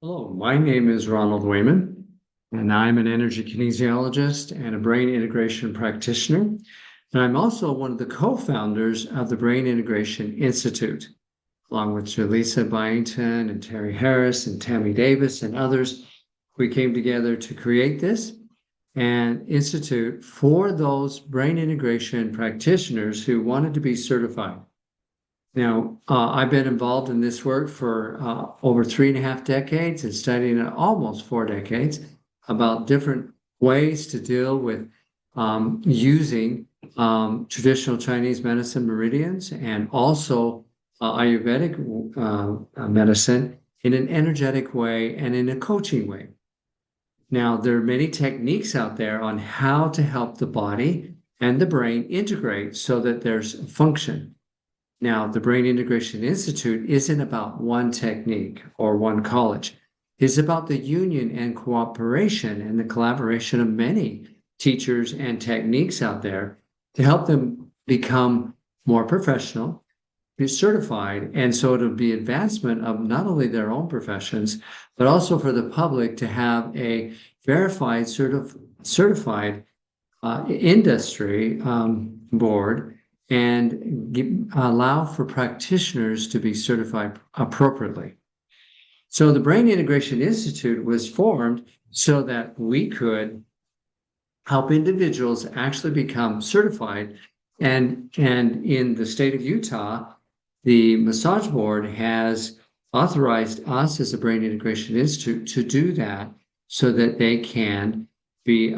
Hello, my name is Ronald Wayman, and I'm an energy kinesiologist and a brain integration practitioner. And I'm also one of the co-founders of the Brain Integration Institute, along with Jaleesa Byington and Terry Harris and Tammy Davis and others. We came together to create this and institute for those brain integration practitioners who wanted to be certified. Now, I've been involved in this work for over 3.5 decades and studying it almost 4 decades about different ways to deal with using traditional Chinese medicine meridians and also Ayurvedic medicine in an energetic way and in a coaching way. Now, there are many techniques out there on how to help the body and the brain integrate so that there's function. Now, the Brain Integration Institute isn't about one technique or one college. It's about the union and cooperation and the collaboration of many teachers and techniques out there to help them become more professional, be certified, and so it'll be advancement of not only their own professions, but also for the public to have a verified, certified industry board and allow for practitioners to be certified appropriately. So the Brain Integration Institute was formed so that we could help individuals actually become certified. And in the state of Utah, the Massage Board has authorized us as a Brain Integration Institute to do that so that they can be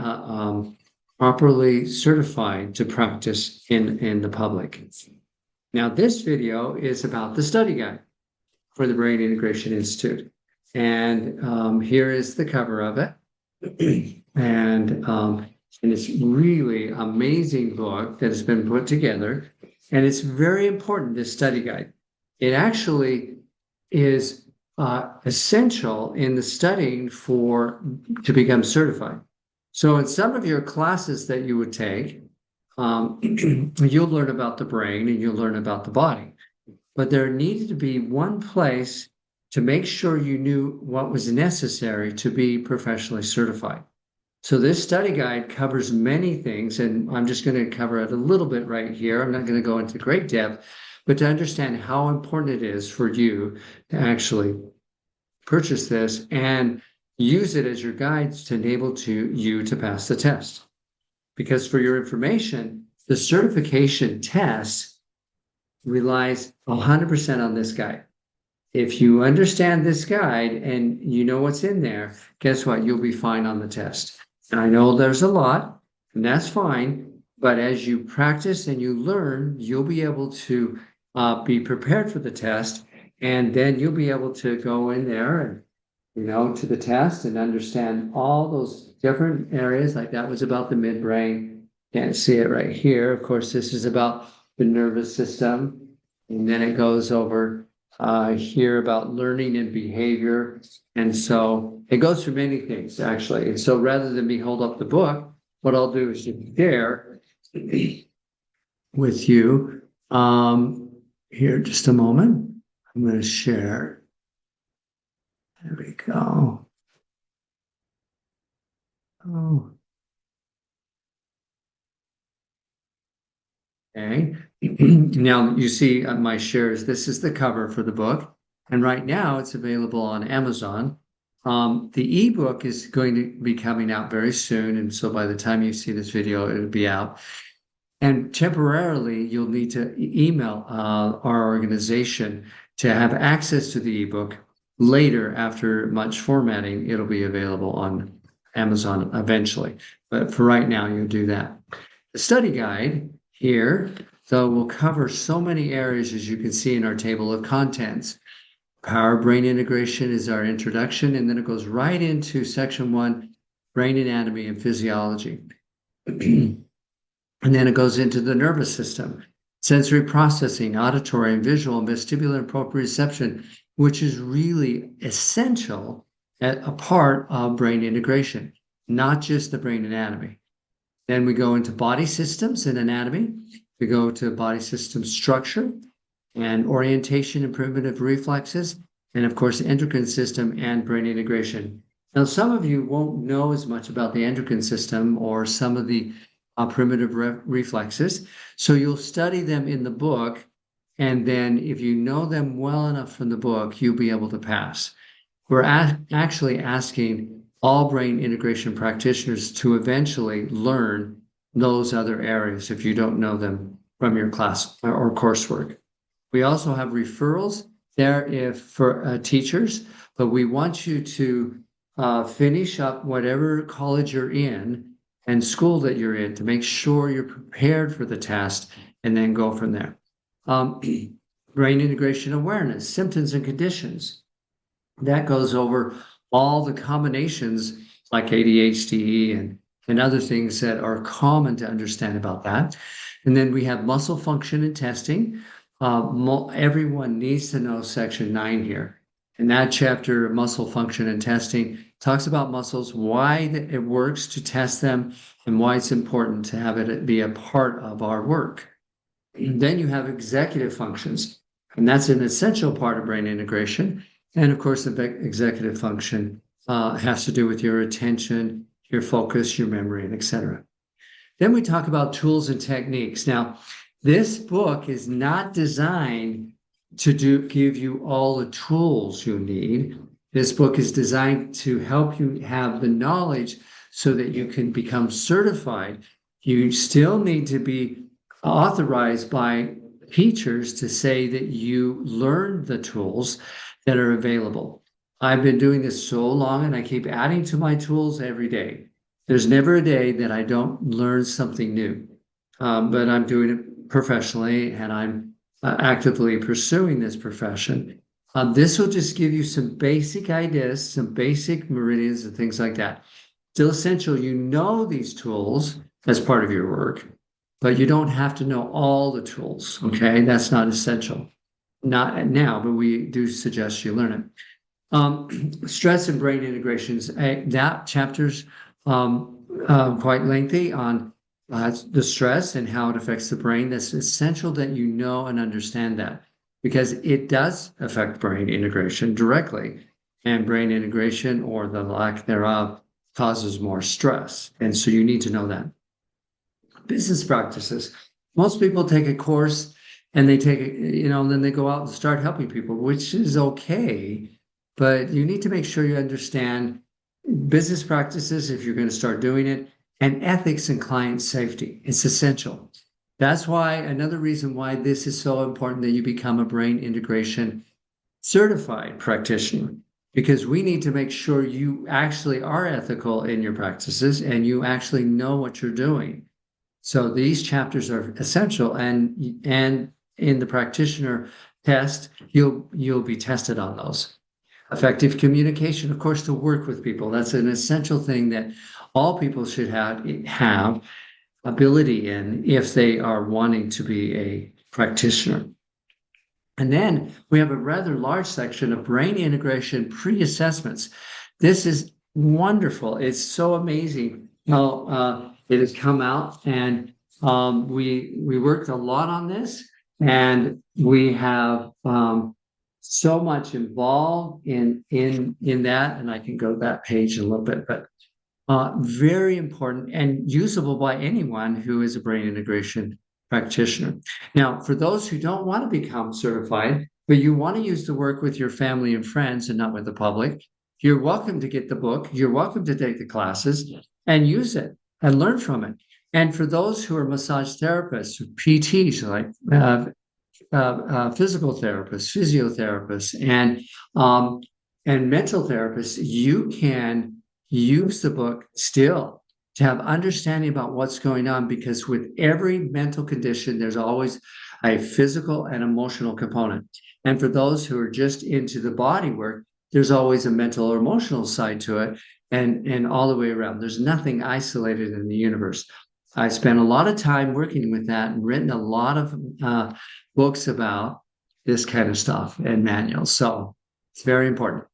properly certified to practice in the public. Now, this video is about the study guide for the Brain Integration Institute. And here is the cover of it. And it's really amazing book that has been put together. And it's very important, this study guide. It actually is essential in the studying to become certified. So in some of your classes that you would take, you'll learn about the brain and you'll learn about the body. But there needed to be one place to make sure you knew what was necessary to be professionally certified. So this study guide covers many things, and I'm just going to cover it a little bit right here. I'm not going to go into great depth, but to understand how important it is for you to actually purchase this and use it as your guides to enable you to pass the test. Because for your information, the certification test relies 100% on this guide. If you understand this guide and you know what's in there, guess what? You'll be fine on the test. And I know there's a lot, and that's fine. But as you practice and you learn, you'll be able to be prepared for the test. And then you'll be able to go in there and to the test and understand all those different areas. Like that was about the midbrain. Can't see it right here. Of course, this is about the nervous system. And then it goes over here about learning and behavior. And so it goes through many things, actually. And so rather than me hold up the book, what I'll do is share with you here just a moment. I'm going to share. There we go. Oh. Okay. Now you see my shares. This is the cover for the book. And right now it's available on Amazon. The ebook is going to be coming out very soon. And so by the time you see this video, it'll be out. And temporarily, you'll need to email our organization to have access to the ebook. Later, after much formatting, it'll be available on Amazon eventually. But for right now, you'll do that. The study guide here, though, will cover so many areas, as you can see in our table of contents. Power brain integration is our introduction, and then it goes right into section 1, brain anatomy and physiology. And then it goes into the nervous system, sensory processing, auditory and visual, and vestibular and proprioception, which is really essential at a part of brain integration, not just the brain anatomy. Then we go into body systems and anatomy. We go to body system structure and orientation and primitive reflexes. and of course, endocrine system and brain integration. Now, some of you won't know as much about the endocrine system or some of the primitive reflexes. So you'll study them in the book. And then if you know them well enough from the book, you'll be able to pass. We're actually asking all brain integration practitioners to eventually learn those other areas if you don't know them from your class or coursework. We also have referrals there if for teachers, but we want you to finish up whatever college you're in and school that you're in to make sure you're prepared for the test and then go from there. Brain integration awareness, symptoms and conditions. That goes over all the combinations like ADHD and other things that are common to understand about that. And then we have muscle function and testing. Everyone needs to know section 9 here. And that chapter, muscle function and testing, talks about muscles, why it works to test them, and why it's important to have it be a part of our work. And then you have executive functions, and that's an essential part of brain integration. And of course, the executive function has to do with your attention, your focus, your memory, and etc. Then we talk about tools and techniques. Now, this book is not designed to give you all the tools you need. This book is designed to help you have the knowledge so that you can become certified. You still need to be authorized by teachers to say that you learned the tools that are available. I've been doing this so long and I keep adding to my tools every day. There's never a day that I don't learn something new, but I'm doing it professionally and I'm actively pursuing this profession. This will just give you some basic ideas, some basic meridians and things like that. Still essential, you know these tools as part of your work, but you don't have to know all the tools, okay? That's not essential. Not now, but we do suggest you learn it. Stress and brain integrations, that chapter's quite lengthy on the stress and how it affects the brain. That's essential that you know and understand that because it does affect brain integration directly, and brain integration or the lack thereof causes more stress. And so you need to know that. Business practices. Most people take a course and they take it, then they go out and start helping people, which is okay. But you need to make sure you understand business practices if you're going to start doing it, and ethics and client safety. It's essential. That's why another reason why this is so important that you become a brain integration certified practitioner, because we need to make sure you actually are ethical in your practices and you actually know what you're doing. So these chapters are essential, and in the practitioner test, you'll be tested on those. Effective communication, of course, to work with people. That's an essential thing that all people should have ability in if they are wanting to be a practitioner. And then we have a rather large section of brain integration pre-assessments. This is wonderful. It's so amazing how it has come out, and we worked a lot on this, and we have so much involved in that, and I can go to that page in a little bit, but very important and usable by anyone who is a brain integration practitioner. Now, for those who don't want to become certified, but you want to use the work with your family and friends and not with the public, you're welcome to get the book. You're welcome to take the classes and use it and learn from it. And for those who are massage therapists, PTs, like physical therapists, physiotherapists, and mental therapists, you can use the book still to have understanding about what's going on, because with every mental condition, there's always a physical and emotional component. And for those who are just into the body work, there's always a mental or emotional side to it, and all the way around. There's nothing isolated in the universe. I spent a lot of time working with that and written a lot of books about this kind of stuff and manuals. So it's very important.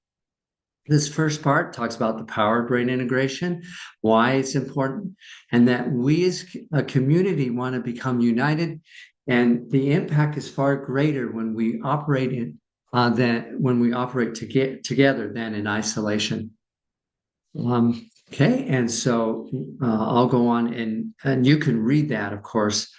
This first part talks about the power of brain integration, why it's important, and that we as a community want to become united. And the impact is far greater when we operate than when we operate together than in isolation. Okay, and so I'll go on and you can read that, of course,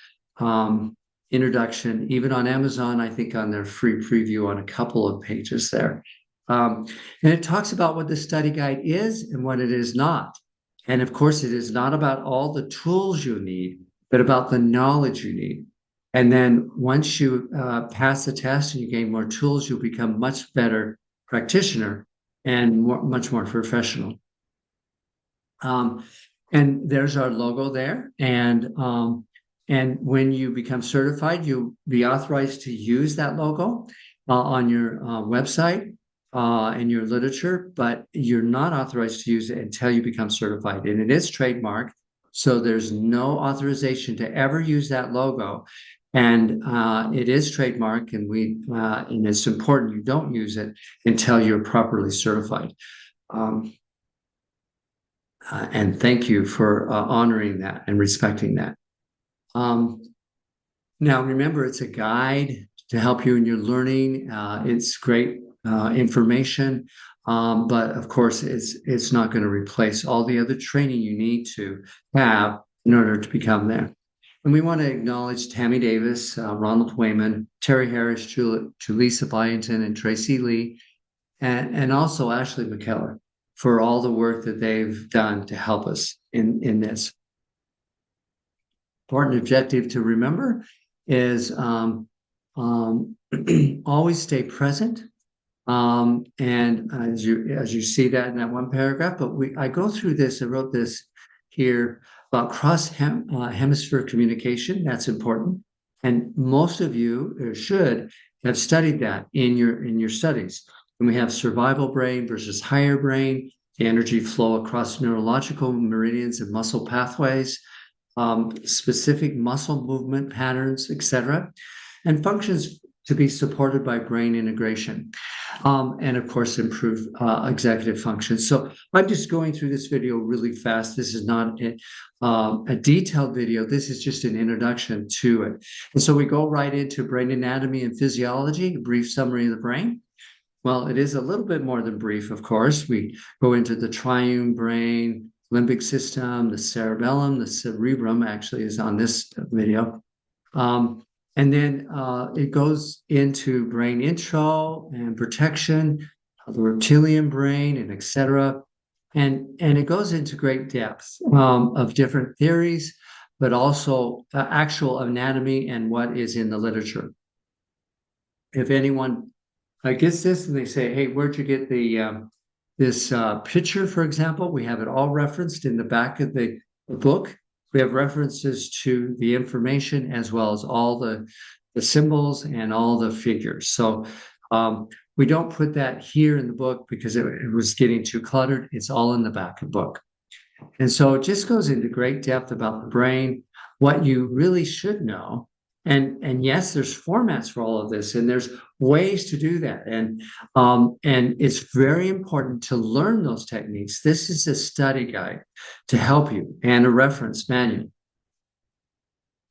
introduction, even on Amazon, I think on their free preview on a couple of pages there. And it talks about what the study guide is and what it is not. And of course, it is not about all the tools you need, but about the knowledge you need. And then once you pass the test and you gain more tools, you'll become much better practitioner and much more professional. And there's our logo there. And when you become certified, you'll be authorized to use that logo on your website in your literature, but you're not authorized to use it until you become certified. And it is trademarked, so there's no authorization to ever use that logo. And it is trademarked, and it's important you don't use it until you're properly certified. And thank you for honoring that and respecting that. Now, remember, it's a guide to help you in your learning. It's great information, but of course, it's not going to replace all the other training you need to have in order to become there. And we want to acknowledge Tammy Davis, Ronald Wayman, Terry Harris, Julissa Byington, and Tracy Lee, and also Ashley McKellar for all the work that they've done to help us in this. Important objective to remember is always stay present. And as you see that in that one paragraph, but I go through this, I wrote this here about hemisphere communication. That's important. And most of you should have studied that in your studies. And we have survival brain versus higher brain, the energy flow across neurological meridians and muscle pathways, specific muscle movement patterns, etc., and functions to be supported by brain integration, and of course, improve executive function. So I'm just going through this video really fast. This is not a detailed video. This is just an introduction to it. And so we go right into brain anatomy and physiology, a brief summary of the brain. Well, it is a little bit more than brief, of course. We go into the triune brain, limbic system, the cerebellum, the cerebrum actually is on this video. And then it goes into brain intro and protection, the reptilian brain, and et cetera. And it goes into great depth of different theories, but also actual anatomy and what is in the literature. If anyone gets this and they say, hey, where'd you get this picture, for example? We have it all referenced in the back of the book. We have references to the information as well as all the symbols and all the figures. So we don't put that here in the book because it was getting too cluttered. It's all in the back of the book. And so it just goes into great depth about the brain, what you really should know. And yes, there's formats for all of this, and there's ways to do that. And it's very important to learn those techniques. This is a study guide to help you and a reference manual.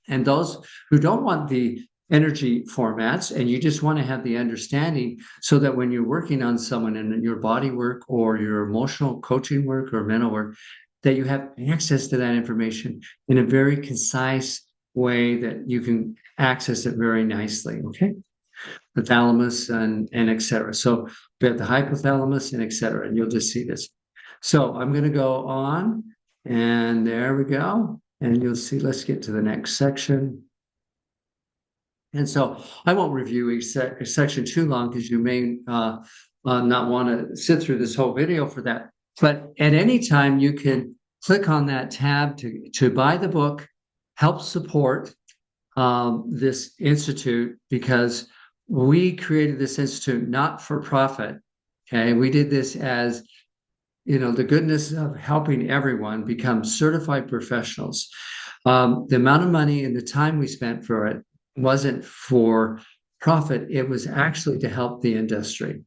And those who don't want the energy formats and you just want to have the understanding so that when you're working on someone in your body work or your emotional coaching work or mental work, that you have access to that information in a very concise way that you can access it very nicely, okay? The thalamus and et cetera. So we have the hypothalamus and et cetera, and you'll just see this. So I'm going to go on, and there we go. And you'll see, let's get to the next section. And so I won't review each section too long because you may not want to sit through this whole video for that. But at any time, you can click on that tab to buy the book, help support this institute, because we created this institute not for profit. Okay, we did this as, you know, the goodness of helping everyone become certified professionals. The amount of money and the time we spent for it wasn't for profit. It was actually to help the industry.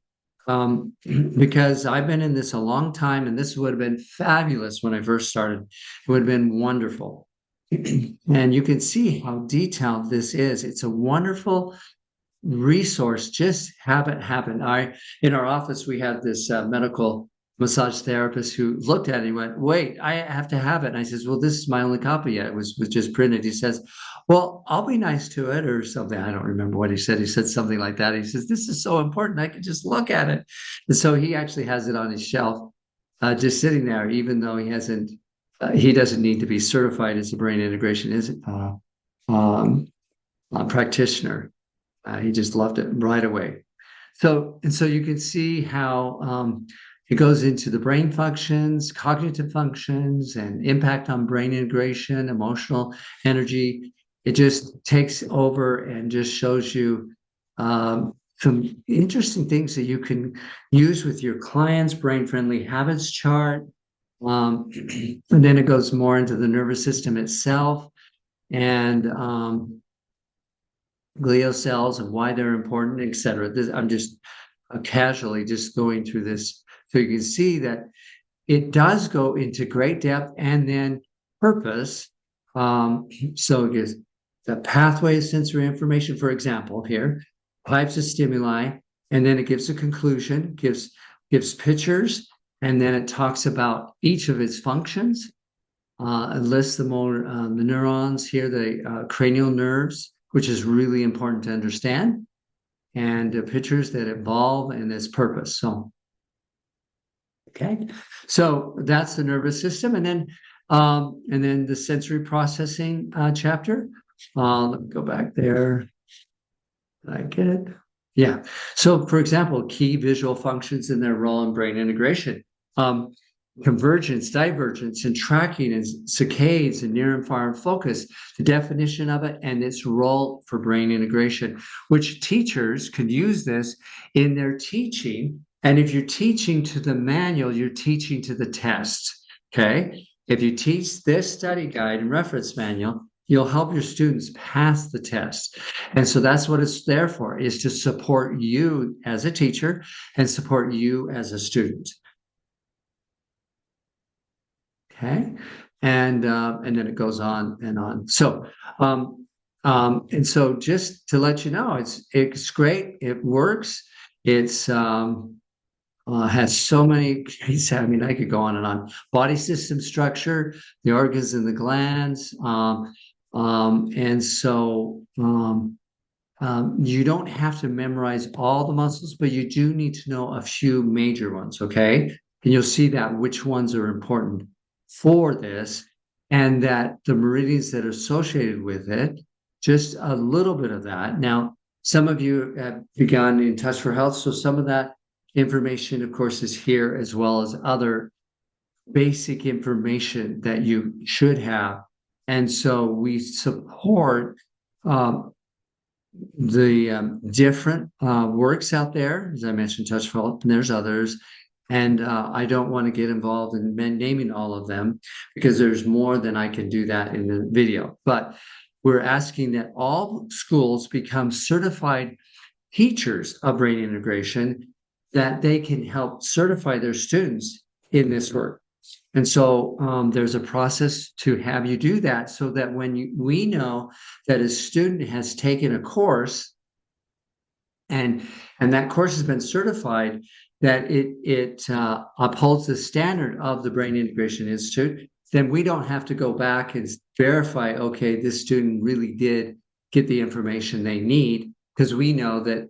Because I've been in this a long time, and this would have been fabulous when I first started. It would have been wonderful. And you can see how detailed this is. It's a wonderful resource, just have it happen. In our office, we had this medical massage therapist who looked at it and went, wait, I have to have it. And I says, well, this is my only copy yet. It was just printed. He says, well, I'll be nice to it or something. I don't remember what he said. He said something like that. He says, this is so important. I can just look at it. And so he actually has it on his shelf, just sitting there, even though he doesn't need to be certified as a brain integration practitioner. He just loved it right away. So you can see how it goes into the brain functions, cognitive functions, and impact on brain integration, emotional energy. It just takes over and just shows you some interesting things that you can use with your clients, brain-friendly habits chart. And then it goes more into the nervous system itself and glial cells and why they're important, et cetera. I'm just casually just going through this. So you can see that it does go into great depth and then purpose. So it gives the pathway of sensory information, for example, here, types of stimuli, and then it gives a conclusion, gives pictures, and then it talks about each of its functions. It lists the neurons here, the cranial nerves, which is really important to understand, and pictures that evolve and its purpose. So, okay, so that's the nervous system, and then the sensory processing chapter. Let me go back there. Did I get it? Yeah. So, for example, key visual functions and their role in brain integration. Convergence, divergence, and tracking and saccades and near and far focus, the definition of it and its role for brain integration, which teachers could use this in their teaching. And if you're teaching to the manual, you're teaching to the test, okay? If you teach this study guide and reference manual, you'll help your students pass the test. And so that's what it's there for, is to support you as a teacher and support you as a student. Okay, and then it goes on and on. So, and so just to let you know, it's great. It works. It's has so many. I mean, I could go on and on. Body system structure, the organs and the glands, and so you don't have to memorize all the muscles, but you do need to know a few major ones. Okay, and you'll see that which ones are important for this, and that the meridians that are associated with it, just a little bit of that. Now, some of you have begun in Touch for Health, so some of that information, of course, is here, as well as other basic information that you should have. And so we support the different works out there. As I mentioned, Touch for Health, and there's others. And I don't want to get involved in naming all of them because there's more than I can do that in the video. But we're asking that all schools become certified teachers of brain integration, that they can help certify their students in this work. And so there's a process to have you do that, so that when we know that a student has taken a course and that course has been certified, that it upholds the standard of the Brain Integration Institute, then we don't have to go back and verify, okay, this student really did get the information they need, because we know that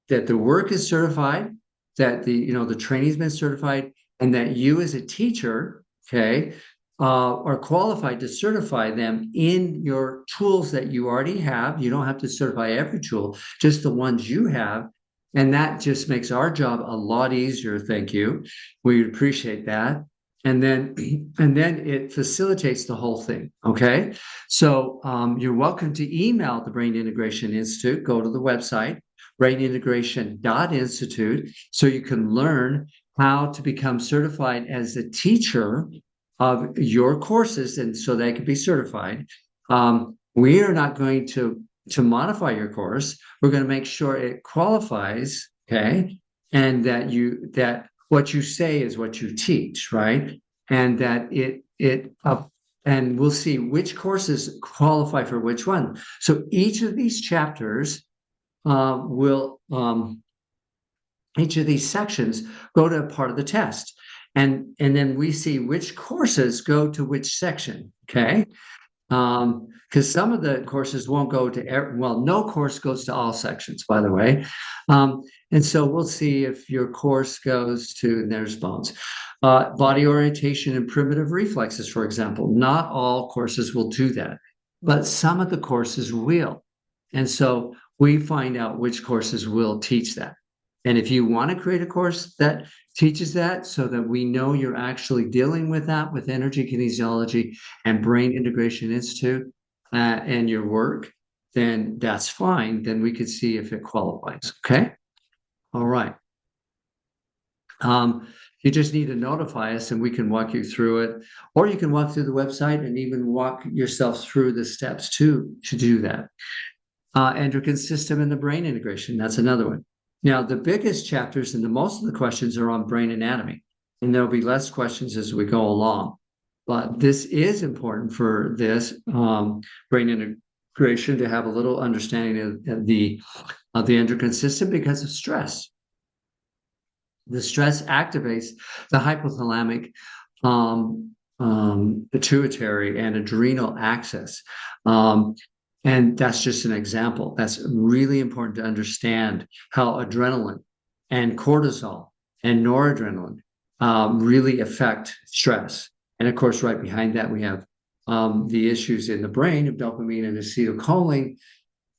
the work is certified, that the training's been certified, and that you as a teacher, okay, are qualified to certify them in your tools that you already have. You don't have to certify every tool, just the ones you have. And that just makes our job a lot easier. Thank you. We appreciate that. And then it facilitates the whole thing. Okay. So you're welcome to email the Brain Integration Institute. Go to the website, brainintegration.institute, so you can learn how to become certified as a teacher of your courses, and so they can be certified. We are not going to modify your course. We're going to make sure it qualifies, okay, and that what you say is what you teach, right? And that and we'll see which courses qualify for which one. So each of these chapters will each of these sections go to a part of the test. And then we see which courses go to which section, okay? Because some of the courses won't go to, well, no course goes to all sections, by the way. And so we'll see if your course goes to, and there's bones. Body orientation and primitive reflexes, for example. Not all courses will do that, but some of the courses will. And so we find out which courses will teach that. And if you want to create a course that teaches that so that we know you're actually dealing with that with Energy Kinesiology and Brain Integration Institute and your work, then that's fine. Then we could see if it qualifies. Okay. All right. You just need to notify us and we can walk you through it, or you can walk through the website and even walk yourself through the steps to do that. Endocrine system and the brain integration. That's another one. Now, the biggest chapters and the most of the questions are on brain anatomy, and there'll be less questions as we go along. But this is important for this brain integration to have a little understanding of the endocrine system because of stress. The stress activates the hypothalamic, pituitary, and adrenal axis. And that's just an example. That's really important to understand how adrenaline and cortisol and noradrenaline really affect stress. And of course, right behind that, we have the issues in the brain of dopamine and acetylcholine.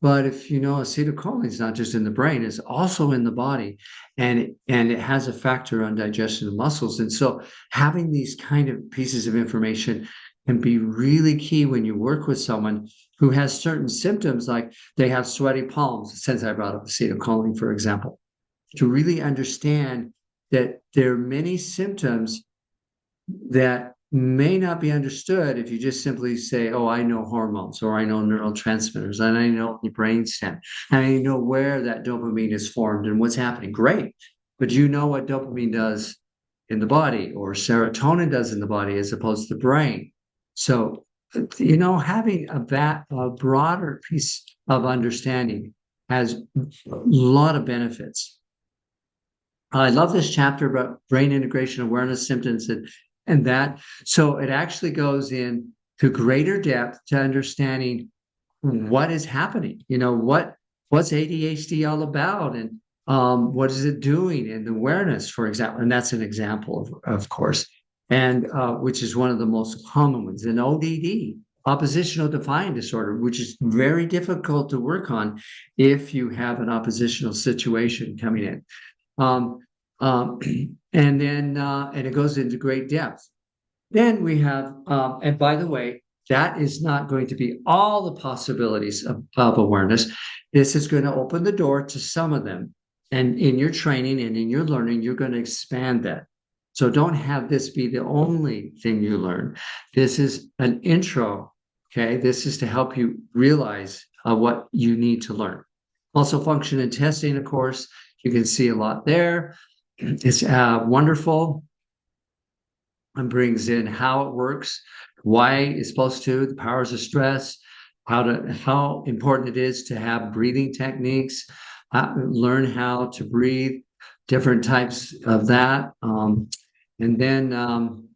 But if you know, acetylcholine is not just in the brain, it's also in the body. And it has a factor on digestion of muscles. And so having these kind of pieces of information can be really key when you work with someone who has certain symptoms, like they have sweaty palms, since I brought up acetylcholine, for example, to really understand that there are many symptoms that may not be understood if you just simply say, oh, I know hormones, or I know neurotransmitters, and I know the brainstem, and I know where that dopamine is formed and what's happening. Great. But you know what dopamine does in the body, or serotonin does in the body, as opposed to the brain. So, you know, having a broader piece of understanding has a lot of benefits. I love this chapter about brain integration, awareness, symptoms, and that. So it actually goes in to greater depth to understanding what is happening. You know, what's ADHD all about, and what is it doing, and awareness, for example. And that's an example, of course, and which is one of the most common ones. And ODD, oppositional defiant disorder, which is very difficult to work on if you have an oppositional situation coming in. And then and it goes into great depth. Then we have, and by the way, that is not going to be all the possibilities of awareness. This is going to open the door to some of them. And in your training and in your learning, you're going to expand that. So don't have this be the only thing you learn. This is an intro, okay? This is to help you realize what you need to learn. Also, function and testing, of course, you can see a lot there. It's wonderful, and brings in how it works, why it's supposed to, the powers of stress, how important it is to have breathing techniques, learn how to breathe, different types of that. And then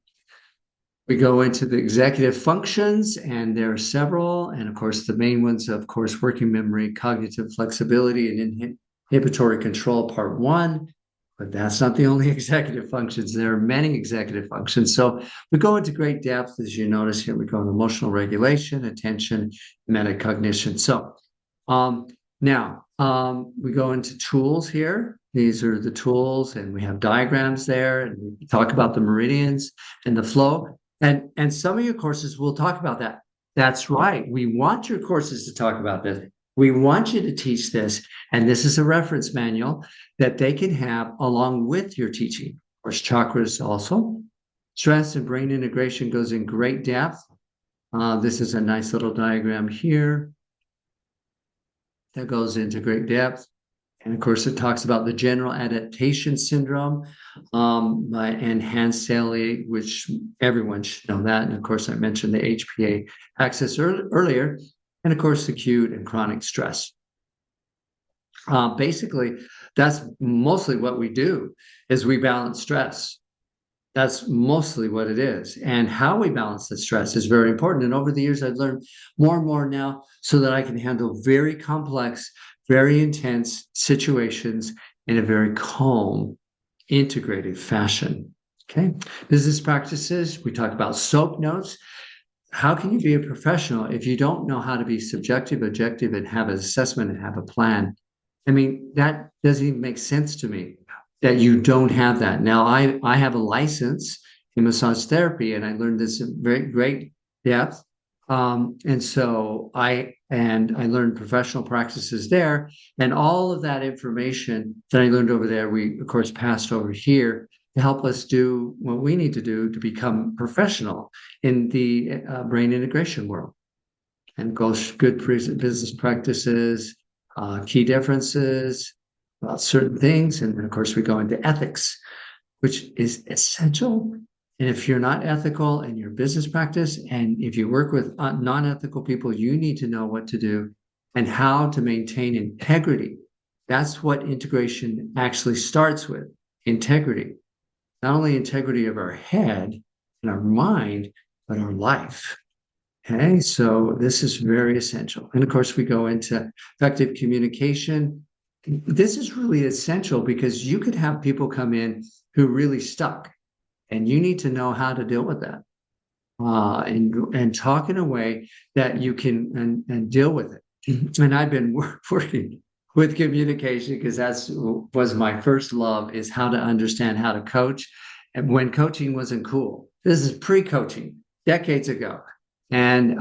we go into the executive functions, and there are several. And of course, the main ones, of course, working memory, cognitive flexibility, and inhibitory control, part 1. But that's not the only executive functions. There are many executive functions. So we go into great depth, as you notice here. We go into emotional regulation, attention, metacognition. So now we go into tools here. These are the tools, and we have diagrams there, and we talk about the meridians and the flow. And some of your courses will talk about that. That's right. We want your courses to talk about this. We want you to teach this, and this is a reference manual that they can have along with your teaching. Of course, chakras also. Stress and brain integration goes in great depth. This is a nice little diagram here that goes into great depth. And of course, it talks about the general adaptation syndrome by Hans Selye, which everyone should know that. And of course, I mentioned the HPA axis earlier. And of course, acute and chronic stress. Basically, that's mostly what we do is we balance stress. That's mostly what it is. And how we balance the stress is very important. And over the years, I've learned more and more now so that I can handle very complex, very intense situations in a very calm, integrated fashion. Okay. Business practices, we talked about SOAP notes. How can you be a professional if you don't know how to be subjective, objective, and have an assessment and have a plan? I mean, that doesn't even make sense to me that you don't have that. Now, I have a license in massage therapy, and I learned this in very great depth. And I learned professional practices there, and all of that information that I learned over there, we of course passed over here to help us do what we need to do to become professional in the brain integration world and good business practices, key differences about certain things. And then, of course, we go into ethics, which is essential. And if you're not ethical in your business practice, and if you work with non-ethical people, you need to know what to do and how to maintain integrity. That's what integration actually starts with, integrity. Not only integrity of our head and our mind, but our life. Okay, so this is very essential. And of course, we go into effective communication. This is really essential because you could have people come in who really stuck, and you need to know how to deal with that and talk in a way that you can and deal with it. And I've been working with communication because that's was my first love, is how to understand how to coach, and when coaching wasn't cool. This is pre-coaching, decades ago, and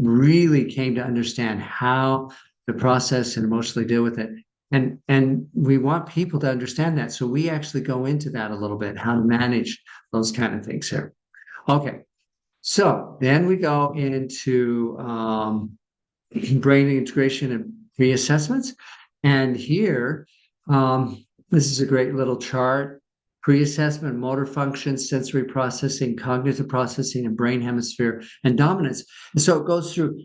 really came to understand how to process and emotionally deal with it. And we want people to understand that. So we actually go into that a little bit, how to manage those kind of things here. Okay. So then we go into brain integration and pre-assessments. And here, this is a great little chart. Pre-assessment, motor function, sensory processing, cognitive processing, and brain hemisphere and dominance. And so it goes through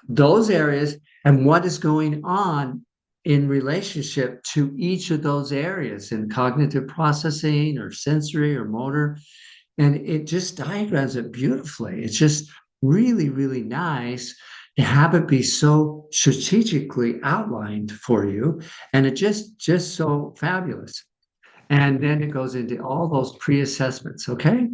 those areas and what is going on in relationship to each of those areas in cognitive processing or sensory or motor. And it just diagrams it beautifully. It's just really, really nice to have it be so strategically outlined for you. And it just so fabulous. And then it goes into all those pre-assessments, okay?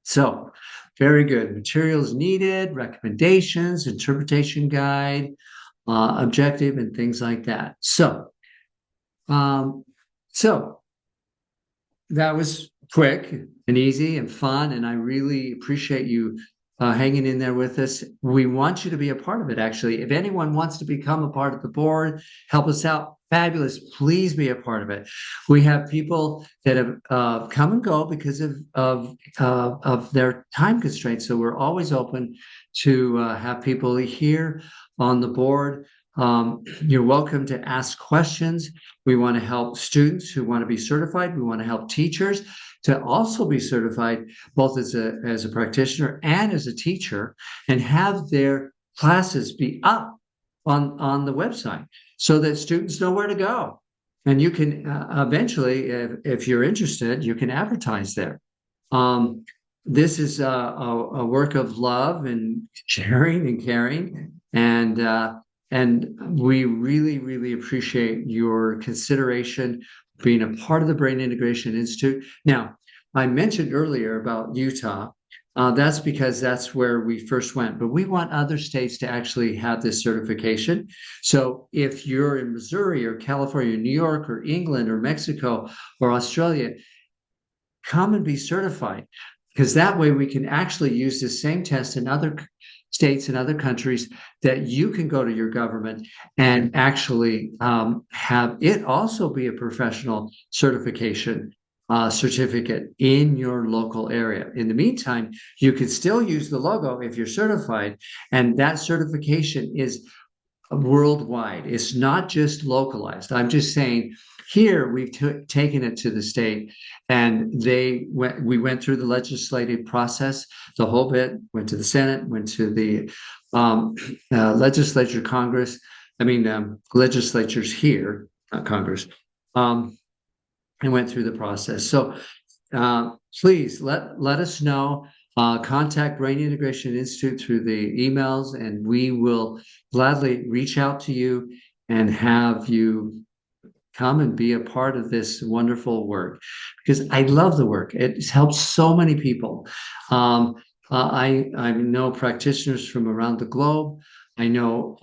So, very good. Materials needed, recommendations, interpretation guide, objective, and things like that. So that was quick and easy and fun, and I really appreciate you hanging in there with us. We want you to be a part of it, actually. If anyone wants to become a part of the board, help us out, fabulous. Please be a part of it. We have people that have come and go because of their time constraints. So we're always open to have people here on the board. You're welcome to ask questions. We want to help students who want to be certified. We want to help teachers to also be certified, both as a practitioner and as a teacher, and have their classes be up on the website so that students know where to go. And you can eventually, if you're interested, you can advertise there. This is a work of love and sharing and caring, and we really, really appreciate your consideration being a part of the Brain Integration Institute. Now, I mentioned earlier about Utah. That's because that's where we first went, but we want other states to actually have this certification. So if you're in Missouri or California, New York or England or Mexico or Australia, come and be certified, because that way we can actually use the same test in other states and other countries, that you can go to your government and actually have it also be a professional certification certificate in your local area. In the meantime, you can still use the logo if you're certified, and that certification is worldwide. It's not just localized. I'm just saying, here we've taken it to the state, and we went through the legislative process, the whole bit, went to the Senate, went to the legislature, Congress, legislatures here, not Congress, and went through the process. So please let us know. Contact Brain Integration Institute through the emails, and we will gladly reach out to you and have you come and be a part of this wonderful work, because I love the work. It helps so many people. I know practitioners from around the globe. I know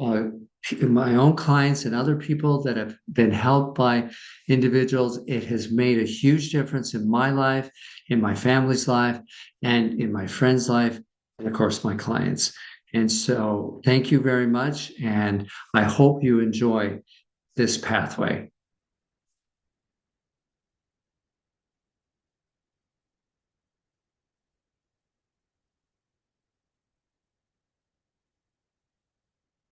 my own clients and other people that have been helped by individuals. It has made a huge difference in my life, in my family's life, and in my friends' life, and of course, my clients. And so thank you very much. And I hope you enjoy this pathway.